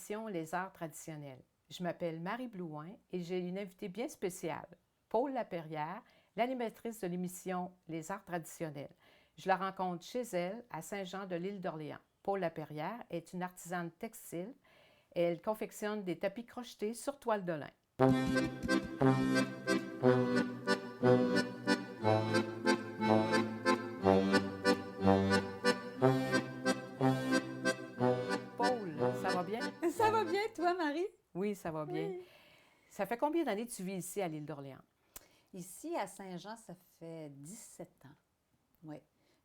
l'émission Les Arts traditionnels. Je m'appelle Marie Blouin et j'ai une invitée bien spéciale, Paule Laperrière, l'animatrice de l'émission Les Arts traditionnels. Je la rencontre chez elle, à Saint-Jean de l'île d'Orléans. Paule Laperrière est une artisane textile. Elle confectionne des tapis crochetés sur toile de lin. Paule, ça va bien? Ça va bien, toi, Marie? Oui, ça va bien. Oui. Ça fait combien d'années que tu vis ici à l'île d'Orléans? Ici, à Saint-Jean, ça fait 17 ans. Oui.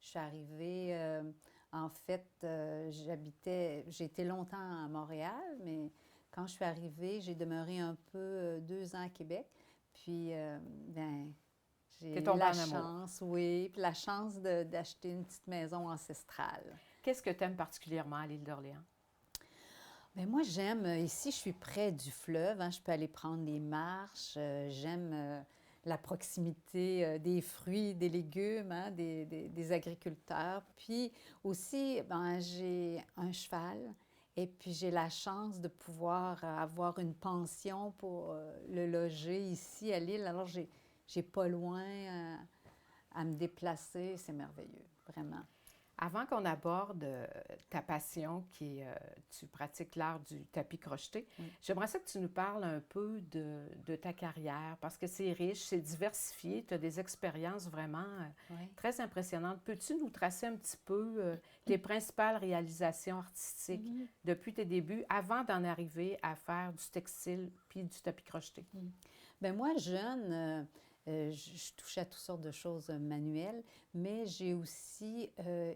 Je suis arrivée, en fait, j'ai été longtemps à Montréal, mais quand je suis arrivée, j'ai demeuré un peu 2 ans à Québec. Puis, T'es j'ai eu tombée la en amour. chance, oui, puis la chance d'acheter une petite maison ancestrale. Qu'est-ce que tu aimes particulièrement à l'île d'Orléans? Bien, moi, j'aime, ici, je suis près du fleuve, hein, je peux aller prendre des marches. J'aime la proximité des fruits, des légumes, hein, des agriculteurs. Puis aussi, ben, j'ai un cheval et puis j'ai la chance de pouvoir avoir une pension pour le loger ici à l'île. Alors, j'ai pas loin à me déplacer. C'est merveilleux, vraiment. Avant qu'on aborde ta passion, tu pratiques l'art du tapis crocheté, Oui. j'aimerais ça que tu nous parles un peu de ta carrière, parce que c'est riche, c'est diversifié, tu as des expériences vraiment Oui. très impressionnantes. Peux-tu nous tracer un petit peu tes principales réalisations artistiques depuis tes débuts, avant d'en arriver à faire du textile puis du tapis crocheté? Bien, moi, jeune, je touchais à toutes sortes de choses manuelles, mais j'ai aussi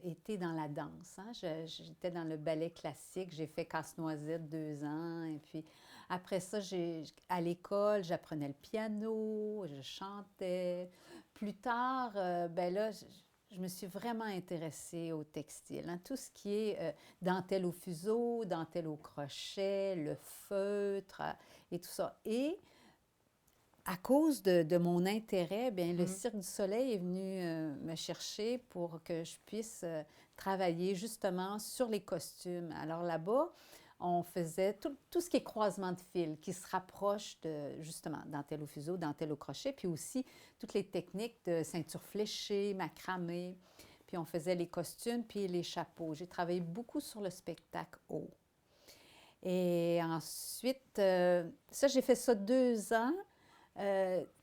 été dans la danse, hein. J'étais dans le ballet classique, j'ai fait Casse-Noisette 2 ans, et puis après ça, à l'école, j'apprenais le piano, je chantais. Plus tard, ben là, je me suis vraiment intéressée au textile, hein. Tout ce qui est dentelle au fuseau, dentelle au crochet, le feutre et tout ça. Et à cause de mon intérêt, bien, le Cirque du Soleil est venu me chercher pour que je puisse travailler justement sur les costumes. Alors là-bas, on faisait tout ce qui est croisement de fils, qui se rapproche de, justement, dentelle au fuseau, dentelle au crochet, puis aussi toutes les techniques de ceinture fléchée, macramé. Puis on faisait les costumes, puis les chapeaux. J'ai travaillé beaucoup sur le spectacle haut. Et ensuite, ça, j'ai fait ça 2 ans.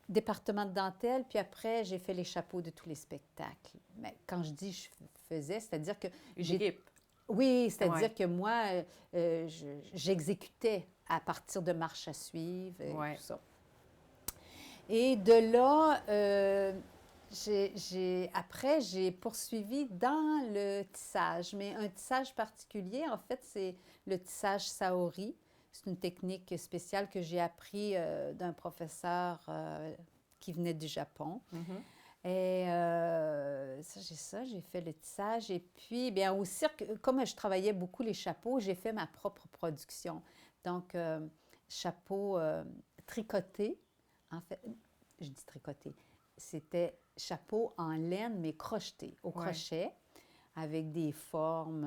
Département de dentelle, puis après, j'ai fait les chapeaux de tous les spectacles. Mais quand je dis je faisais, c'est-à-dire que Une équipe. Oui, c'est-à-dire Ouais. que moi, j'exécutais à partir de marches à suivre et Ouais. tout ça. Et de là, après, j'ai poursuivi dans le tissage, mais un tissage particulier. En fait, c'est le tissage Saori. C'est une technique spéciale que j'ai appris d'un professeur qui venait du Japon. Et j'ai fait le tissage. Et puis, bien, au cirque, comme je travaillais beaucoup les chapeaux, j'ai fait ma propre production. Donc, chapeau tricoté. En fait, je dis tricoté. C'était chapeau en laine, mais crocheté, au Ouais. crochet, avec des formes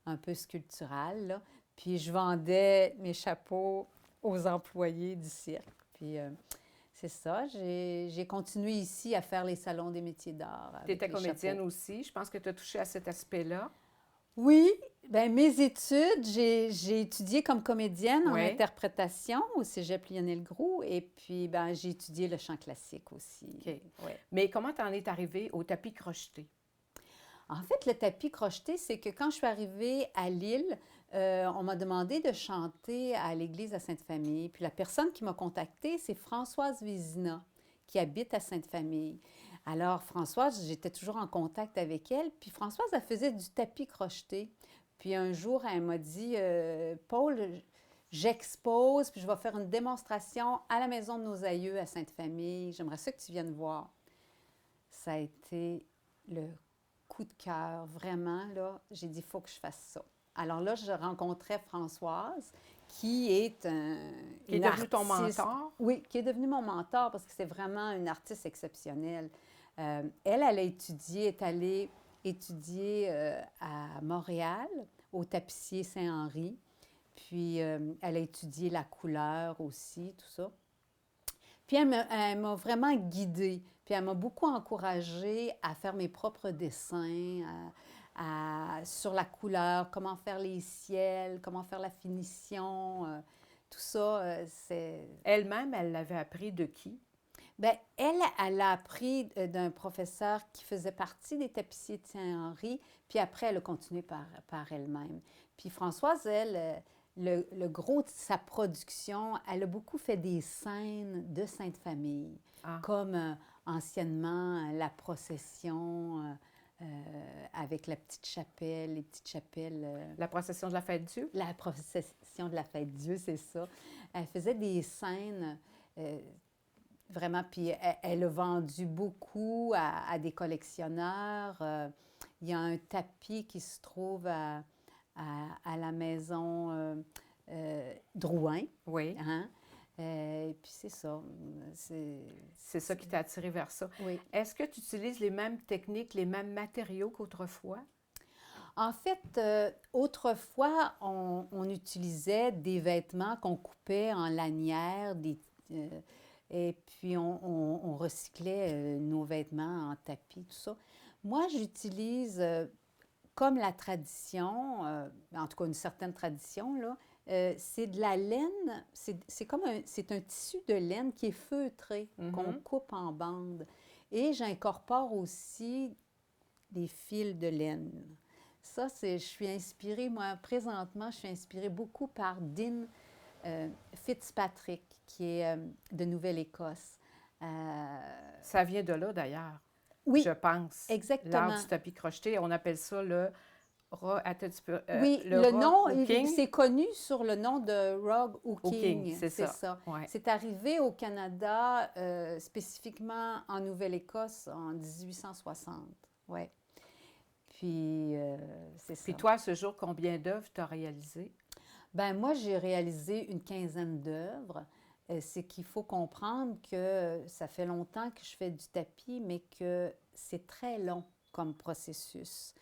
un peu sculpturales, là. Puis je vendais mes chapeaux aux employés du cirque. Puis c'est ça, j'ai continué ici à faire les salons des métiers d'art Tu avec étais les comédienne chapeaux. aussi. Je pense que tu as touché à cet aspect-là. Oui, bien, mes études, j'ai étudié comme comédienne en Oui. interprétation au Cégep Lionel Groux, et puis ben, j'ai étudié le chant classique aussi. OK. Ouais. Mais comment tu en es arrivée au tapis crocheté? En fait, le tapis crocheté, c'est que quand je suis arrivée à Lille, on m'a demandé de chanter à l'église à Sainte-Famille. Puis la personne qui m'a contactée, c'est Françoise Vézina, qui habite à Sainte-Famille. Alors, Françoise, j'étais toujours en contact avec elle. Puis Françoise, elle faisait du tapis crocheté. Puis un jour, elle m'a dit, Paul, j'expose, puis je vais faire une démonstration à la maison de nos aïeux à Sainte-Famille. J'aimerais ça que tu viennes voir. Ça a été le coup de cœur, vraiment, là. J'ai dit, il faut que je fasse ça. Alors là, je rencontrais Françoise, qui est Qui est une devenu ton artiste. mentor? Oui, qui est devenue mon mentor parce que c'est vraiment une artiste exceptionnelle. Elle a étudié, est allée étudier à Montréal, au tapissier Saint-Henri. Puis, elle a étudié la couleur aussi, tout ça. Puis, elle m'a vraiment guidée. Puis, elle m'a beaucoup encouragée à faire mes propres dessins, sur la couleur, comment faire les ciels, comment faire la finition, tout ça. Elle-même, elle l'avait appris de qui? Bien, elle a appris d'un professeur qui faisait partie des tapissiers de Saint-Henri, puis après, elle a continué par elle-même. Puis Françoise, elle, le gros de sa production, elle a beaucoup fait des scènes de Sainte-Famille, Ah, comme anciennement la procession avec la petite chapelle, les petites chapelles. la procession de la fête Dieu? La procession de la fête Dieu, c'est ça. Elle faisait des scènes vraiment, puis elle a vendu beaucoup à des collectionneurs. Il y a un tapis qui se trouve à la maison Drouin. Oui. Hein? Puis c'est ça. C'est ça qui t'a attiré vers ça. Oui. Est-ce que tu utilises les mêmes techniques, les mêmes matériaux qu'autrefois? En fait, autrefois, on utilisait des vêtements qu'on coupait en lanières, et puis on recyclait nos vêtements en tapis, tout ça. Moi, j'utilise, comme la tradition, en tout cas une certaine tradition, là, c'est de la laine, c'est un tissu de laine qui est feutré, qu'on coupe en bandes. Et j'incorpore aussi des fils de laine. Ça, je suis inspirée, moi, présentement, je suis inspirée beaucoup par Dean Fitzpatrick, qui est de Nouvelle-Écosse. Ça vient de là, d'ailleurs, Oui, je pense. exactement. L'art du tapis crocheté, on appelle ça le Oui, le le rug nom, hooking. c'est connu sur le nom de rug hooking. Hooking, c'est ça. Ouais. C'est arrivé au Canada, spécifiquement en Nouvelle-Écosse, en 1860. Oui. Puis, c'est ça. Puis toi, à ce jour, combien d'œuvres tu as réalisées? Ben moi, j'ai réalisé une quinzaine d'œuvres. C'est qu'il faut comprendre que ça fait longtemps que je fais du tapis, mais que c'est très long comme processus.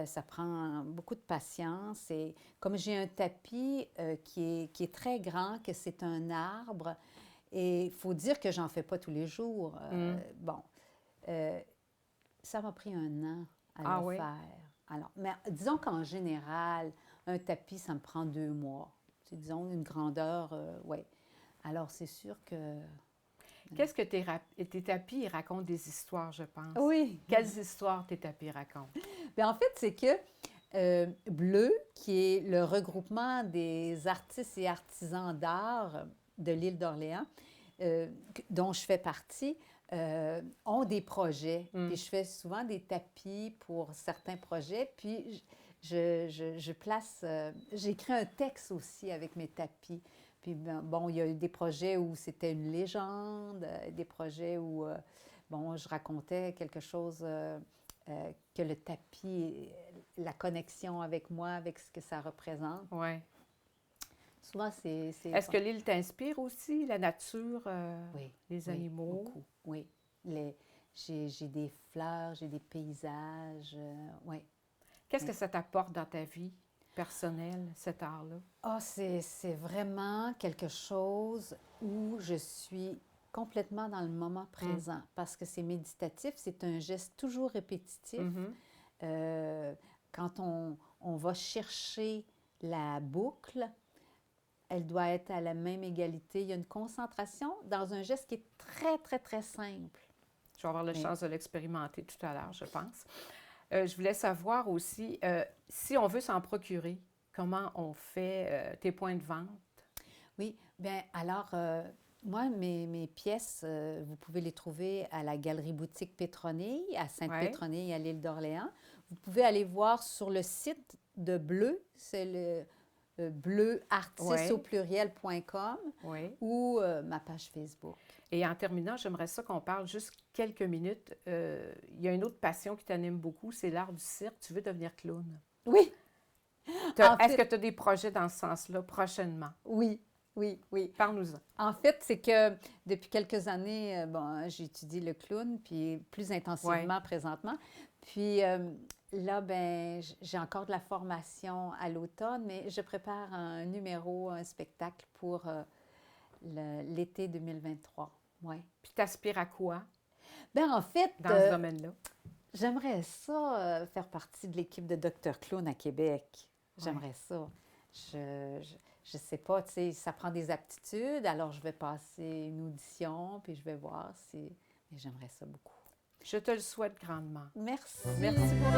Ça prend beaucoup de patience. Et comme j'ai un tapis qui est très grand, que c'est un arbre, et il faut dire que j'en fais pas tous les jours. Bon, ça m'a pris un an à le faire. Alors, mais disons qu'en général, un tapis, ça me prend 2 mois. C'est, disons, une grandeur, oui. Alors, c'est sûr que... Qu'est-ce que tes tapis ils racontent des histoires, je pense? Oui. Quelles histoires tes tapis racontent? Bien, en fait, c'est que Bleu, qui est le regroupement des artistes et artisans d'art de l'île d'Orléans, dont je fais partie, ont des projets. Puis je fais souvent des tapis pour certains projets. Puis je place... j'écris un texte aussi avec mes tapis. Puis bon, il y a eu des projets où c'était une légende, des projets où, bon, je racontais quelque chose que le tapis, la connexion avec moi, avec ce que ça représente. Oui. Souvent, c'est... Est-ce que l'île t'inspire aussi, la nature, oui, les animaux? Beaucoup, oui. J'ai des fleurs, j'ai des paysages, oui. Qu'est-ce que ça t'apporte dans ta vie personnelle, cet art-là? Ah, c'est vraiment quelque chose où je suis complètement dans le moment présent parce que c'est méditatif, c'est un geste toujours répétitif. Quand on va chercher la boucle, elle doit être à la même égalité. Il y a une concentration dans un geste qui est très, très, très simple. Je vais avoir la chance de l'expérimenter tout à l'heure, je pense. Je voulais savoir aussi, si on veut s'en procurer, comment on fait tes points de vente? Oui, bien alors, moi, mes pièces, vous pouvez les trouver à la Galerie Boutique Pétronille, à Sainte-Pétronille, à l'île d'Orléans. Vous pouvez aller voir sur le site de Bleu, c'est le bleuartiste au pluriel.com ou ma page Facebook. Et en terminant, j'aimerais ça qu'on parle juste quelques minutes. Il y a une autre passion qui t'anime beaucoup, c'est l'art du cirque. Tu veux devenir clown. Oui. Est-ce que tu as des projets dans ce sens-là prochainement? Oui. oui, oui. Parle-nous-en. En fait, c'est que depuis quelques années, bon, j'étudie le clown, puis plus intensivement présentement. Puis là, ben, j'ai encore de la formation à l'automne, mais je prépare un numéro, un spectacle pour l'été 2023. Ouais. Puis t'aspires à quoi Ben en fait, dans ce domaine-là? j'aimerais ça faire partie de l'équipe de Dr. Clown à Québec. Ouais. J'aimerais ça. Je sais pas, tu sais, ça prend des aptitudes, alors je vais passer une audition, puis je vais voir si... Mais j'aimerais ça beaucoup. Je te le souhaite grandement. Merci. Merci beaucoup.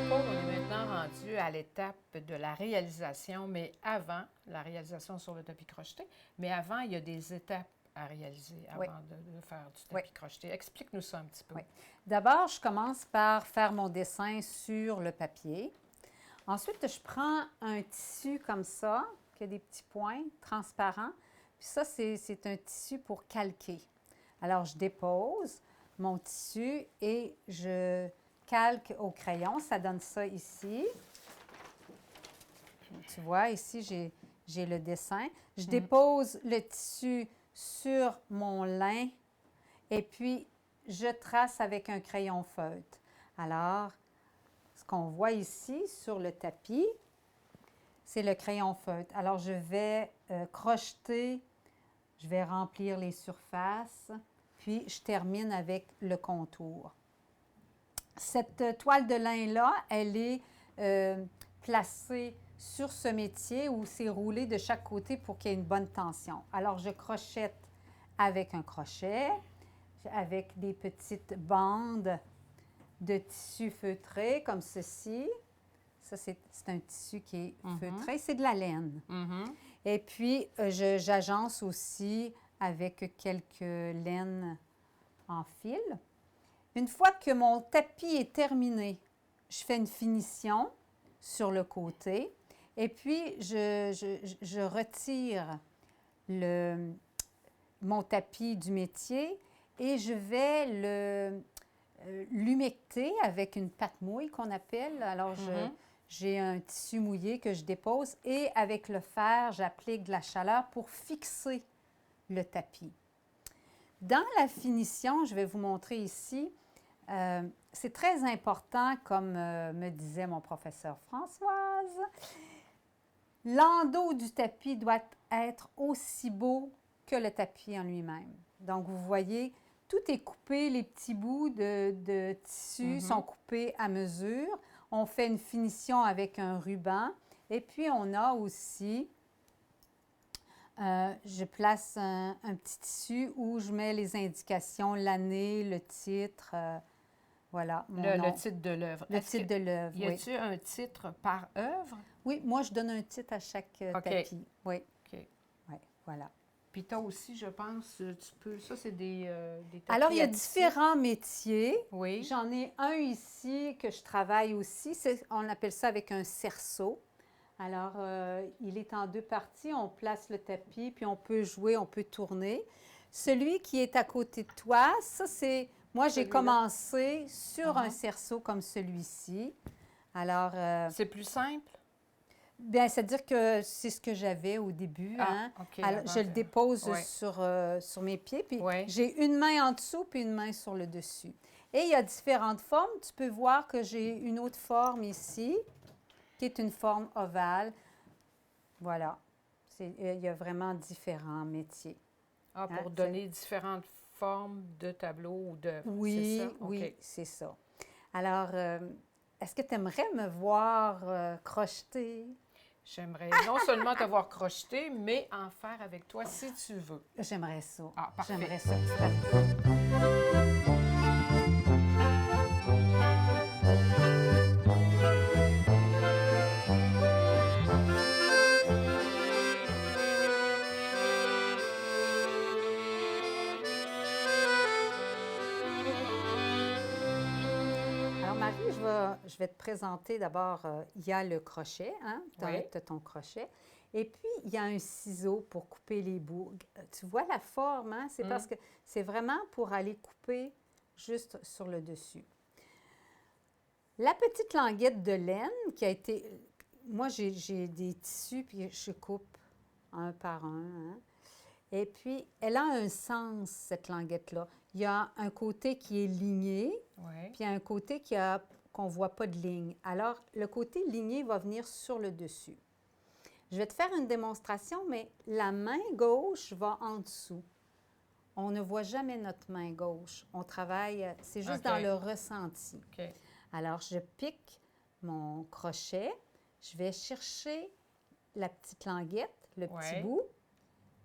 Paul, on est maintenant rendu à l'étape de la réalisation, mais avant, la réalisation sur le tapis crocheté, mais avant, il y a des étapes à réaliser avant Oui. de faire du Oui. tapis crocheté. Explique-nous ça un petit peu. Oui. D'abord, je commence par faire mon dessin sur le papier. Ensuite, je prends un tissu comme ça, qui a des petits points transparents. Puis ça, c'est un tissu pour calquer. Alors, je dépose mon tissu et je calque au crayon. Ça donne ça ici. Tu vois, ici, j'ai le dessin. Je dépose le tissu sur mon lin et puis je trace avec un crayon feutre. Alors, ce qu'on voit ici sur le tapis, c'est le crayon feutre. Alors, je vais crocheter, je vais remplir les surfaces, puis je termine avec le contour. Cette toile de lin-là, elle est placée sur ce métier où c'est roulé de chaque côté pour qu'il y ait une bonne tension. Alors, je crochette avec un crochet, avec des petites bandes de tissu feutré comme ceci. Ça, c'est un tissu qui est feutré. C'est de la laine. Et puis, j'agence aussi avec quelques laines en fil. Une fois que mon tapis est terminé, je fais une finition sur le côté et puis je retire mon tapis du métier et je vais l'humecter avec une pâte mouille qu'on appelle. Alors, j'ai un tissu mouillé que je dépose et avec le fer, j'applique de la chaleur pour fixer le tapis. Dans la finition, je vais vous montrer ici, c'est très important, comme me disait mon professeur Françoise, l'endos du tapis doit être aussi beau que le tapis en lui-même. Donc, vous voyez, tout est coupé, les petits bouts de tissu sont coupés à mesure. On fait une finition avec un ruban. Et puis, on a aussi, je place un petit tissu où je mets les indications, l'année, le titre, voilà. Le titre de l'œuvre. Le titre de l'œuvre, oui. Y a-t-il un titre par œuvre? Oui, moi, je donne un titre à chaque tapis. Oui. OK. Oui, voilà. Puis toi aussi, je pense, tu peux... Ça, c'est des tapis. Alors, il y a à tisser. différents métiers. Oui. J'en ai un ici que je travaille aussi. On appelle ça avec un cerceau. Alors, il est en deux parties. On place le tapis, puis on peut jouer, on peut tourner. Celui qui est à côté de toi, ça, c'est... Moi, j'ai commencé sur un cerceau comme celui-ci. Alors... c'est plus simple? Bien, c'est-à-dire que c'est ce que j'avais au début. Hein? OK. Alors, je le dépose Ouais. sur mes pieds, puis Ouais. j'ai une main en dessous puis une main sur le dessus. Et il y a différentes formes. Tu peux voir que j'ai une autre forme ici, qui est une forme ovale. Voilà. Il y a vraiment différents métiers. Ah, pour Hein, donner différentes formes de tableaux ou d'œuvres. Oui, c'est ça? oui, OK. c'est ça. Alors, est-ce que tu aimerais me voir crocheter? J'aimerais non seulement te voir crocheter, mais en faire avec toi si tu veux. J'aimerais ça. Ah, parfait. J'aimerais ça. Parfait. Alors, Marie, je je vais te présenter d'abord, il y a le crochet, hein? Tu Oui. as ton crochet. Et puis, il y a un ciseau pour couper les bouts. Tu vois la forme, hein? C'est parce que c'est vraiment pour aller couper juste sur le dessus. La petite languette de laine qui a été... Moi, j'ai des tissus, puis je coupe un par un, hein? Et puis, elle a un sens, cette languette-là. Il y a un côté qui est ligné, Oui. puis un côté qu'on ne voit pas de ligne. Alors, le côté ligné va venir sur le dessus. Je vais te faire une démonstration, mais la main gauche va en dessous. On ne voit jamais notre main gauche. On travaille, c'est juste OK. dans le ressenti. OK. Alors, je pique mon crochet. Je vais chercher la petite languette, le petit Ouais. bout.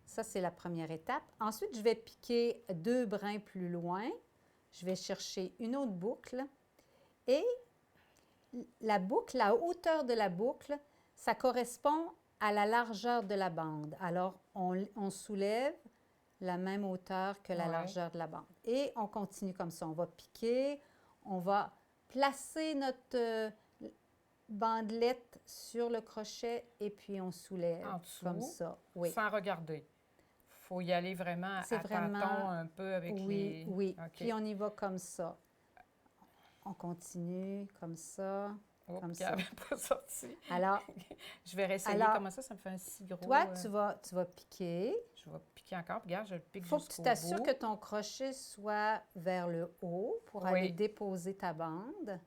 Ça, c'est la première étape. Ensuite, je vais piquer 2 brins plus loin. Je vais chercher une autre boucle. Et la boucle, la hauteur de la boucle, ça correspond à la largeur de la bande. Alors, on soulève la même hauteur que la Ouais. largeur de la bande. Et on continue comme ça. On va piquer, on va placer notre bandelette sur le crochet et puis on soulève En dessous, comme ça. Oui. sans regarder. Il faut y aller vraiment C'est à vraiment- tâtons un peu avec Oui, les... oui. OK. Puis on y va comme ça. On continue comme ça. Oh, comme Gab ça. n'est pas sorti. Alors, Je vais réessayer Alors, comment ça me fait un si gros... toi, tu vas piquer. Je vais piquer encore. Regarde, je le pique Il faut que tu jusqu'au t'assures bout. que ton crochet soit vers le haut pour Oui. aller déposer ta bande.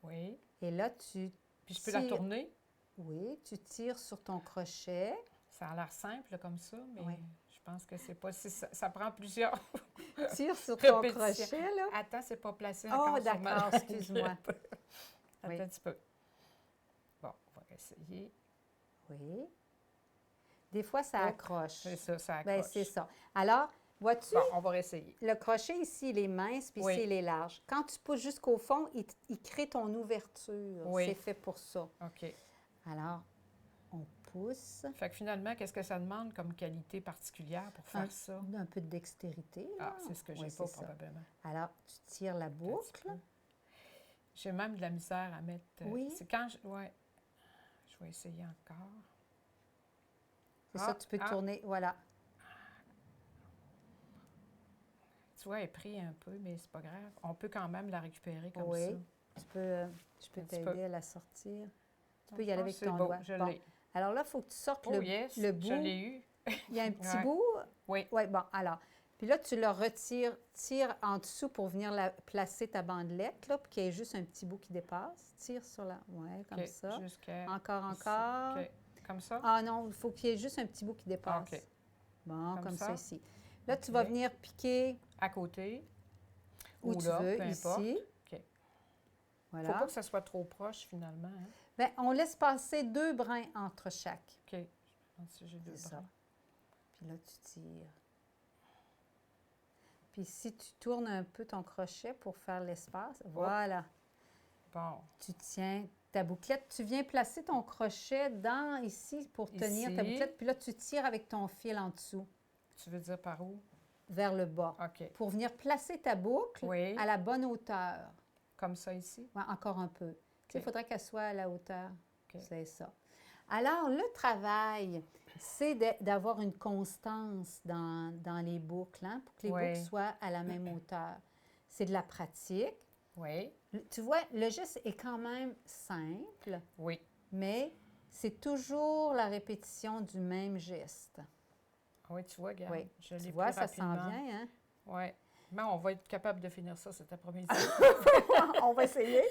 Oui. Et là, tu Puis je peux la tires. tourner. Oui, tu tires sur ton crochet. Ça a l'air simple là, comme ça, mais Oui. je pense que c'est pas... Ça prend plusieurs... Tire sur ton Répétition. crochet, là. Attends, c'est pas placé encore Oh, sur ma d'accord, langue. excuse-moi. Attends Oui. un petit peu. Bon, on va essayer. Oui. Des fois, ça Oh, accroche. C'est ça, ça accroche. Bien, c'est ça. Alors, vois-tu, Bon, on va réessayer. le crochet ici, il est mince, puis Oui. ici, il est large. Quand tu pousses jusqu'au fond, il crée ton ouverture. Oui. C'est fait pour ça. OK. Alors, on pousse. Fait que finalement, qu'est-ce que ça demande comme qualité particulière pour faire ça? Un peu de dextérité. Là. Ah, c'est ce que j'ai Oui, pas, c'est ça. probablement. Alors, tu tires la Un petit boucle. peu. J'ai même de la misère à mettre... Oui. C'est quand je... Ouais. Je vais essayer encore. C'est ça, tu peux tourner. Voilà. Tu vois, elle est prise un peu, mais c'est pas grave. On peut quand même la récupérer comme Oui. ça. Tu peux, je peux Un petit peu. t'aider à la sortir. Tu peux y Je aller pense avec que c'est ton beau, doigt. je Bon. l'ai. Alors là, il faut que tu sortes Oh yes, le bout. je l'ai eu. Il y a un petit Ouais. bout. Oui. Oui, bon, alors. Puis là, tu le retires, tire en dessous pour venir placer ta bandelette, là, puis qu'il y ait juste un petit bout qui dépasse. Tire sur la... Oui, comme OK, ça. jusqu'à Encore, ici. encore. OK. Comme ça? Ah non, il faut qu'il y ait juste un petit bout qui dépasse. OK. Bon, Comme comme ça ça? ici. Là, tu OK. vas venir piquer À côté. où tu là, veux, peu importe. ici. OK. Voilà. Faut pas que ça soit trop proche, finalement. Hein? Bien, on laisse passer 2 brins entre chaque. OK. Je pense que j'ai 2 C'est ça. bras. Puis là, tu tires. Puis si tu tournes un peu ton crochet pour faire l'espace, voilà. Bon. Tu tiens ta bouclette. Tu viens placer ton crochet dans ici pour tenir ta Ici. bouclette. Puis là, tu tires avec ton fil en dessous, Tu veux dire par où? vers le bas, OK. pour venir placer ta boucle Oui. à la bonne hauteur. Comme ça ici? Ouais, encore un peu. Tu sais, il OK. faudrait qu'elle soit à la hauteur. OK. C'est ça. Alors, le travail, c'est d'avoir une constance dans les boucles, hein, pour que les Oui. boucles soient à la même hauteur. C'est de la pratique. Oui. Tu vois, le geste est quand même simple, Oui. mais c'est toujours la répétition du même geste. Ah oui, tu vois, regarde. Oui. Je l'ai Tu pris vois, ça s'en rapidement. vient, hein? Oui. Mais on va être capable de finir ça cet après-midi. On va essayer.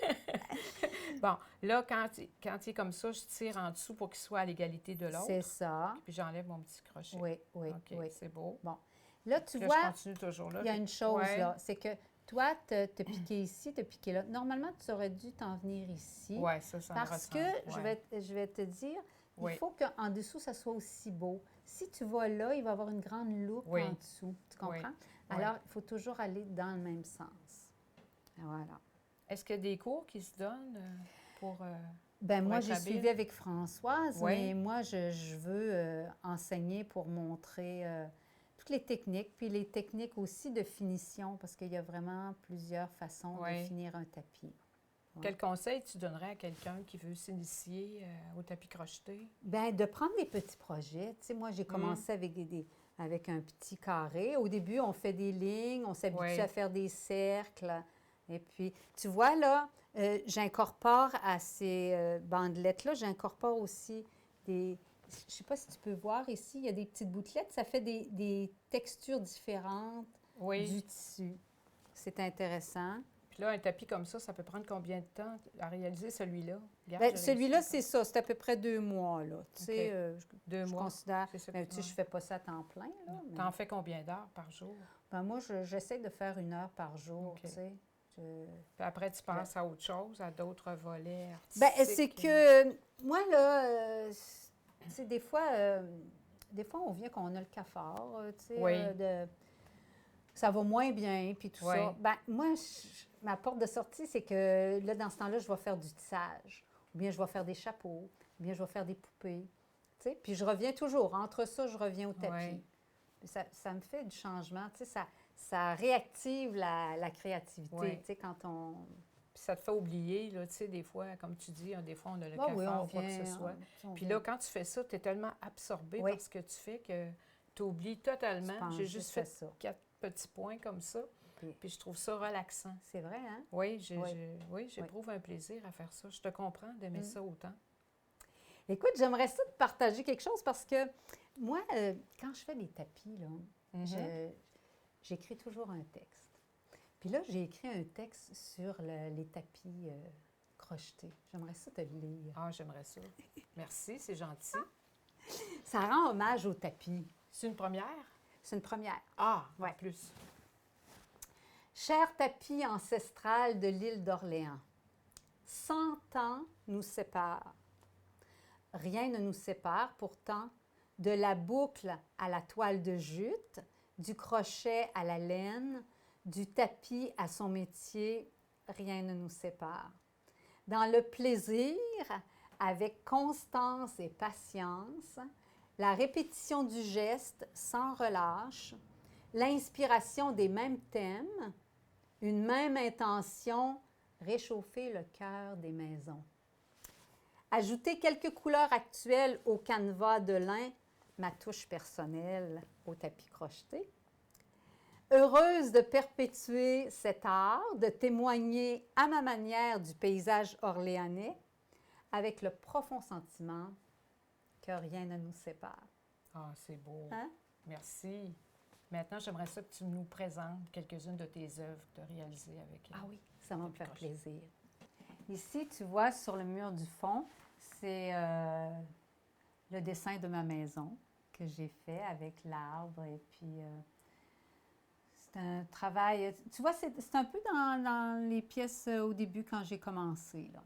Bon, là, quand il est comme ça, je tire en dessous pour qu'il soit à l'égalité de l'autre. C'est ça. Puis j'enlève mon petit crochet. Oui, oui, OK, oui. c'est beau. Bon. Là, tu Là, vois, je continue toujours là. il y a une chose, Ouais. là, c'est que toi, te piqué ici, te piqué là. Normalement, tu aurais dû t'en venir ici. Oui, ça me Parce ressemble. que, Ouais. je vais te dire, Oui. il faut qu'en dessous, ça soit aussi beau. Si tu vas là, il va y avoir une grande loupe Oui. en dessous. Tu comprends? Oui. Alors, il faut toujours aller dans le même sens. Voilà. Est-ce qu'il y a des cours qui se donnent pour... Ben Pour moi, être j'ai habile. suivi avec Françoise, Oui. mais moi, je veux enseigner pour montrer toutes les techniques, puis les techniques aussi de finition, parce qu'il y a vraiment plusieurs façons Oui. de finir un tapis. Quel conseil tu donnerais à quelqu'un qui veut s'initier au tapis crocheté? Bien, de prendre des petits projets. Tu sais, moi, j'ai commencé avec avec un petit carré. Au début, on fait des lignes, on s'habitue Oui. à faire des cercles. Et puis, tu vois, là, j'incorpore à ces bandelettes-là, j'incorpore aussi des... Je ne sais pas si tu peux voir ici, il y a des petites bouclettes. Ça fait des textures différentes Oui. du tissu. C'est intéressant. Puis là, un tapis comme ça peut prendre combien de temps à réaliser celui-là? Regarde, Bien, j'ai celui-là, réussi. c'est ça. C'est à peu près 2 mois, là. Tu sais, Deux je mois. considère... C'est ça Bien, que- tu sais, je ne fais pas ça à temps plein, là. Non. Mais... T'en fais combien d'heures par jour? Ben, moi, j'essaie de faire 1 heure par jour, OK. tu sais. Puis après, tu passes à autre chose, à d'autres volets Ben, artistiques? c'est que moi, là, tu sais, des fois, on vient qu'on a le cafard, tu sais, Oui. ça va moins bien, puis tout Oui. ça. Ben, moi, ma porte de sortie, c'est que là, dans ce temps-là, je vais faire du tissage, ou bien je vais faire des chapeaux, ou bien je vais faire des poupées, tu sais. Puis je reviens toujours. Entre ça, je reviens au tapis. Oui. Puis ça me fait du changement, tu sais, ça réactive la créativité, Oui. tu sais, quand on... Puis ça te fait oublier, là, tu sais, des fois, comme tu dis, des fois, on a le Ah oui, cafard on ou quoi que ce vient, soit. on Puis vient. là, quand tu fais ça, tu es tellement absorbé Oui. par ce que tu fais que tu oublies totalement. Je pense J'ai juste à fait ça. 4 petits points comme ça, puis je trouve ça relaxant. C'est vrai, hein? Oui, Oui. j'éprouve un plaisir à faire ça. Je te comprends d'aimer ça autant. Écoute, j'aimerais ça te partager quelque chose parce que moi, quand je fais des tapis, là, j'écris toujours un texte. Puis là, j'ai écrit un texte sur les tapis crochetés. J'aimerais ça te le lire. Ah, j'aimerais ça. Merci, c'est gentil. Ça rend hommage au tapis. C'est une première? C'est une première. Ah, Ouais. en plus. Cher tapis ancestral de l'île d'Orléans, 100 ans nous séparent. Rien ne nous sépare pourtant de la boucle à la toile de jute, du crochet à la laine, du tapis à son métier, rien ne nous sépare. Dans le plaisir, avec constance et patience, la répétition du geste sans relâche, l'inspiration des mêmes thèmes, une même intention, réchauffer le cœur des maisons. Ajouter quelques couleurs actuelles au canevas de lin, ma touche personnelle au tapis crocheté. Heureuse de perpétuer cet art, de témoigner à ma manière du paysage orléanais, avec le profond sentiment que rien ne nous sépare. Ah, c'est beau. Hein? Merci. Maintenant, j'aimerais ça que tu nous présentes quelques-unes de tes œuvres que tu as réalisées avec Ah oui, ça va me tapis faire crochet. plaisir. Ici, tu vois, sur le mur du fond, c'est le dessin de ma maison que j'ai fait avec l'arbre. Et puis, c'est un travail... Tu vois, c'est un peu dans les pièces au début quand j'ai commencé, là.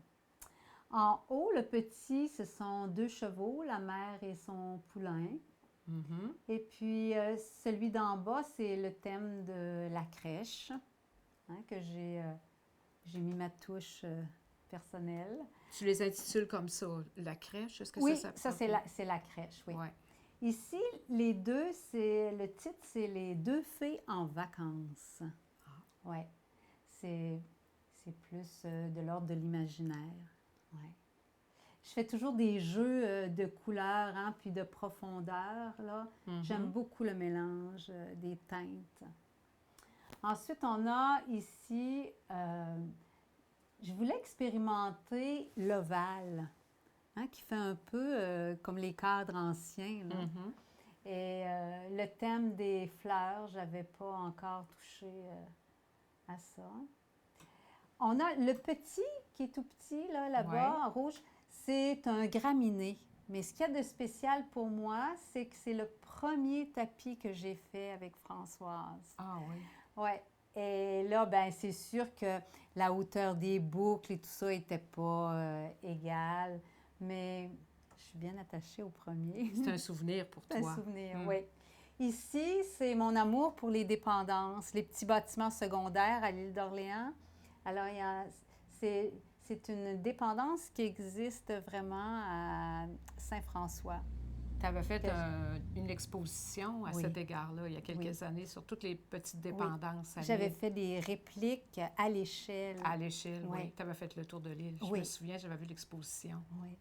En haut, le petit, ce sont 2 chevaux, la mère et son poulain. Mhm. Et puis, celui d'en bas, c'est le thème de la crèche, hein, que j'ai mis ma touche personnelle. Tu les intitules comme ça, la crèche, est-ce que Oui, ça ça, c'est la crèche, oui. Ouais. Ici, les deux, le titre, c'est Les 2 fées en vacances. Oui, c'est plus de l'ordre de l'imaginaire. Ouais. Je fais toujours des jeux de couleurs, hein, puis de profondeur, là. Mhm. J'aime beaucoup le mélange des teintes. Ensuite, on a ici, je voulais expérimenter l'ovale, hein, qui fait un peu comme les cadres anciens, là. Mhm. Et le thème des fleurs, je n'avais pas encore touché à ça. On a le petit, qui est tout petit, là-bas, en rouge, c'est un graminé. Mais ce qu'il y a de spécial pour moi, c'est que c'est le premier tapis que j'ai fait avec Françoise. Ah oui. Oui. Et là, ben c'est sûr que la hauteur des boucles et tout ça n'était pas égale, mais je suis bien attachée au premier. C'est un souvenir pour C'est toi. un souvenir, Mm. oui. Ici, c'est mon amour pour les dépendances, les petits bâtiments secondaires à l'île d'Orléans. Alors, c'est une dépendance qui existe vraiment à Saint-François. Tu avais fait que une exposition à Oui. cet égard-là il y a quelques Oui. années sur toutes les petites dépendances à j'avais l'île. fait des répliques à l'échelle. À l'échelle, oui. Oui. Tu avais fait le tour de l'île. Je Oui. me souviens, j'avais vu l'exposition. Oui.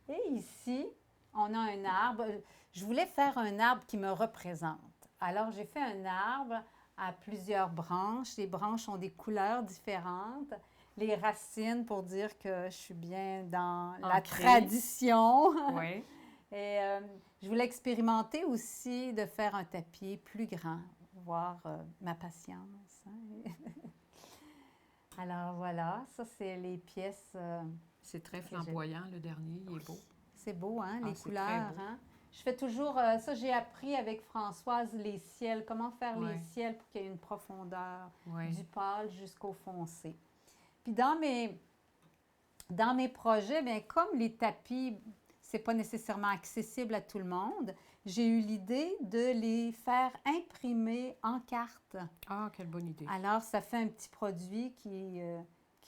Et ici, on a un arbre. Je voulais faire un arbre qui me représente. Alors, j'ai fait un arbre à plusieurs branches. Les branches ont des couleurs différentes. Les racines pour dire que je suis bien dans la Ancrée. tradition. Oui. Et je voulais expérimenter aussi de faire un tapis plus grand, voir ma patience. Hein. Alors voilà, ça c'est les pièces. C'est très flamboyant, le dernier. Il est beau. C'est beau, hein, Ah, les c'est couleurs. très beau. Hein? Je fais toujours, ça j'ai appris avec Françoise, les ciels, comment faire les Ouais. ciels pour qu'il y ait une profondeur, Oui. du pâle jusqu'au foncé. Puis dans mes projets, bien, comme les tapis, c'est pas nécessairement accessible à tout le monde, j'ai eu l'idée de les faire imprimer en carte. Ah, quelle bonne idée. Alors, ça fait un petit produit qui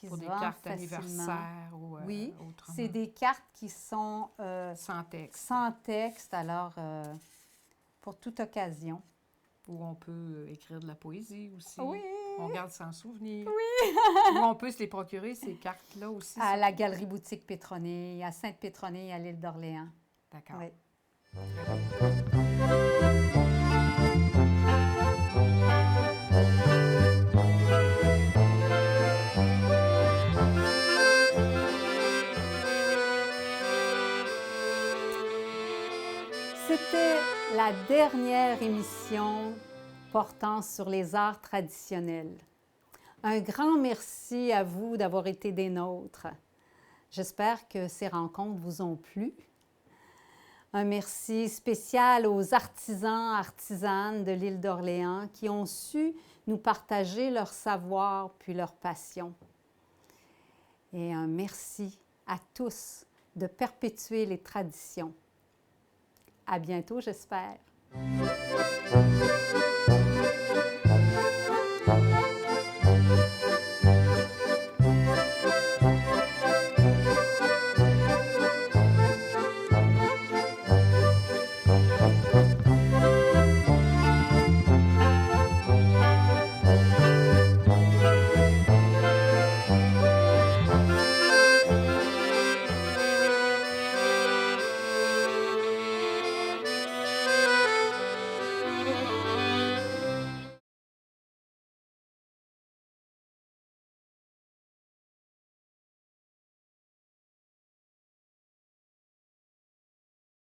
Pour se des vend cartes facilement. anniversaires ou Oui, autrement. c'est des cartes qui sont Sans texte. sans texte, alors pour toute occasion. Où on peut écrire de la poésie aussi. Oui! On garde sans souvenir. Oui! Où on peut se les procurer, ces cartes-là aussi. À la Galerie Boutique Pétronée, à Sainte-Pétronée, à l'île d'Orléans. D'accord. Oui. C'était la dernière émission portant sur les arts traditionnels. Un grand merci à vous d'avoir été des nôtres. J'espère que ces rencontres vous ont plu. Un merci spécial aux artisanes de l'île d'Orléans qui ont su nous partager leur savoir puis leur passion. Et un merci à tous de perpétuer les traditions. À bientôt, j'espère.